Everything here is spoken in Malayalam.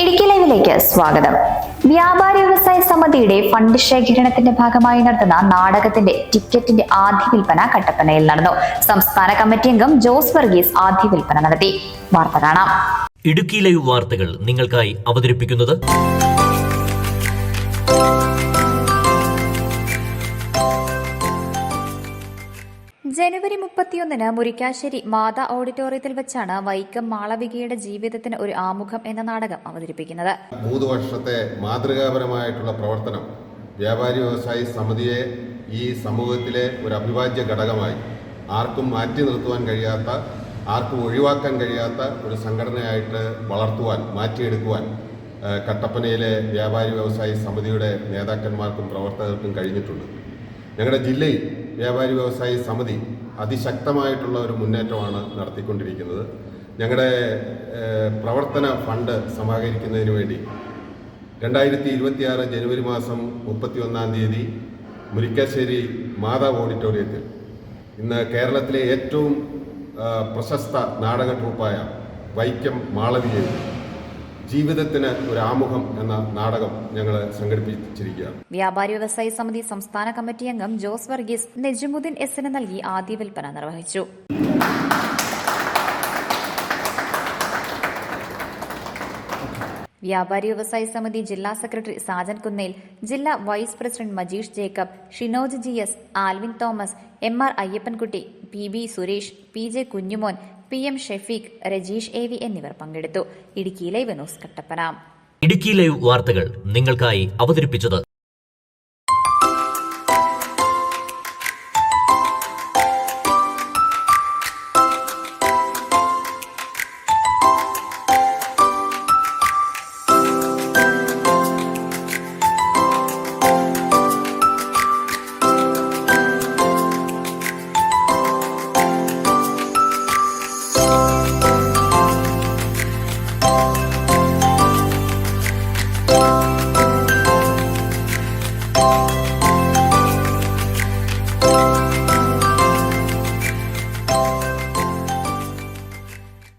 ഇടുക്കി ലൈവിലേക്ക് സ്വാഗതം. വ്യാപാരി വ്യവസായ സമിതിയുടെ ഫണ്ട് ശേഖരണത്തിന്റെ ഭാഗമായി നടത്തുന്ന നാടകത്തിന്റെ ടിക്കറ്റിന്റെ ആദ്യ വിൽപ്പന കട്ടപ്പനയിൽ നടന്നു. സംസ്ഥാന കമ്മിറ്റി അംഗം ജോസ് വർഗീസ് ആദ്യ വിൽപ്പന നടത്തി. വാർത്ത കാണാം. ഇടുക്കി ലൈവ് വാർത്തകൾ നിങ്ങൾക്കായി അവതരിപ്പിക്കുന്നത് ജനുവരി 31 മുരിക്കാശ്ശേരി മാതാ ഓഡിറ്റോറിയത്തിൽ വെച്ചാണ് വൈക്കം മാളവികയുടെ ജീവിതത്തിന് ഒരു ആമുഖം എന്ന നാടകം അവതരിപ്പിക്കുന്നത്. 3 വർഷത്തെ മാതൃകാപരമായിട്ടുള്ള പ്രവർത്തനം വ്യാപാരി വ്യവസായി സമിതിയെ ഈ സമൂഹത്തിലെ ഒരു അവിഭാജ്യ ഘടകമായി ആർക്കും മാറ്റി നിർത്തുവാൻ കഴിയാത്ത, ആർക്കും ഒഴിവാക്കാൻ കഴിയാത്ത ഒരു സംഘടനയായിട്ട് വളർത്തുവാൻ, മാറ്റിയെടുക്കുവാൻ കട്ടപ്പനയിലെ വ്യാപാരി വ്യവസായി സമിതിയുടെ നേതാക്കന്മാർക്കും പ്രവർത്തകർക്കും കഴിഞ്ഞിട്ടുണ്ട്. ഞങ്ങളുടെ ജില്ലയിൽ വ്യാപാരി വ്യവസായി സമിതി അതിശക്തമായിട്ടുള്ള ഒരു മുന്നേറ്റമാണ് നടത്തിക്കൊണ്ടിരിക്കുന്നത്. ഞങ്ങളുടെ പ്രവർത്തന ഫണ്ട് സമാഹരിക്കുന്നതിന് വേണ്ടി 2026 ജനുവരി മാസം 31-ാം തീയതി മുരിക്കാശ്ശേരി മാതാ ഓഡിറ്റോറിയത്തിൽ ഇന്ന് കേരളത്തിലെ ഏറ്റവും പ്രശസ്ത നാടക ട്രൂപ്പായ വൈക്കം മാളവികയിൽ ജീവിതത്തിന് ഒരു ആമുഖം എന്ന നാടകം ഞങ്ങൾ സംഘടിപ്പിച്ചിരിക്കുകയാണ്. വ്യാപാരി വ്യവസായി സമിതി സംസ്ഥാന കമ്മിറ്റി അംഗം ജോസ് വർഗീസ് നെജുമുദ്ദീൻ എസിന് നൽകി ആദ്യ വിൽപ്പന നിർവഹിച്ചു. വ്യാപാരി വ്യവസായി സമിതി ജില്ലാ സെക്രട്ടറി സാജൻ കുന്നേൽ, ജില്ലാ vice president Majeesh Jacob, Shinoj GS, Alvin Thomas, MR Ayyappankutty, PB Suresh, PJ Kunjumon, PM Shefeeq, Rajeesh AV എന്നിവർ പങ്കെടുത്തു. Idukki live news Kattappana. Idukki live വാർത്തകൾ നിങ്ങൾക്കായി അവതരിപ്പിച്ചത്